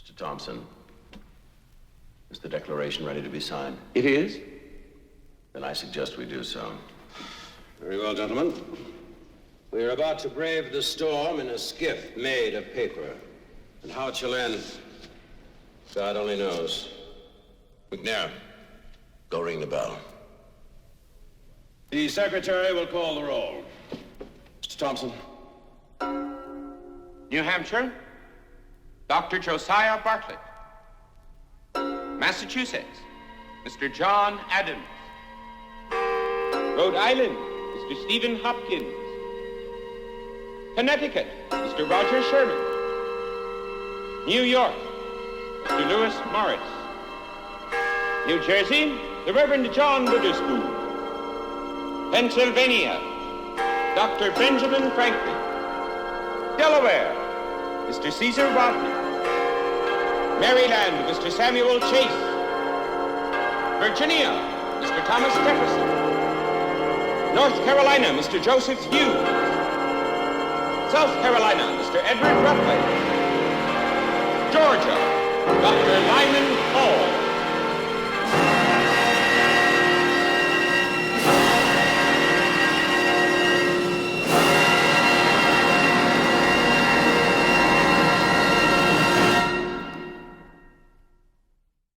Mr. Thompson, is the declaration ready to be signed? It is? Then I suggest we do so. Very well, gentlemen. We are about to brave the storm in a skiff made of paper. And how it shall end, God only knows. McNair, go ring the bell. The secretary will call the roll. Mr. Thompson. New Hampshire, Dr. Josiah Bartlett. Massachusetts, Mr. John Adams. Rhode Island, Mr. Stephen Hopkins. Connecticut, Mr. Roger Sherman. New York, Mr. Lewis Morris. New Jersey, the Reverend John Witherspoon. Pennsylvania, Dr. Benjamin Franklin. Delaware, Mr. Caesar Rodney. Maryland, Mr. Samuel Chase. Virginia, Mr. Thomas Jefferson. North Carolina, Mr. Joseph Hughes. South Carolina, Mr. Edward Rutley. Georgia, Dr. Lyman Hall.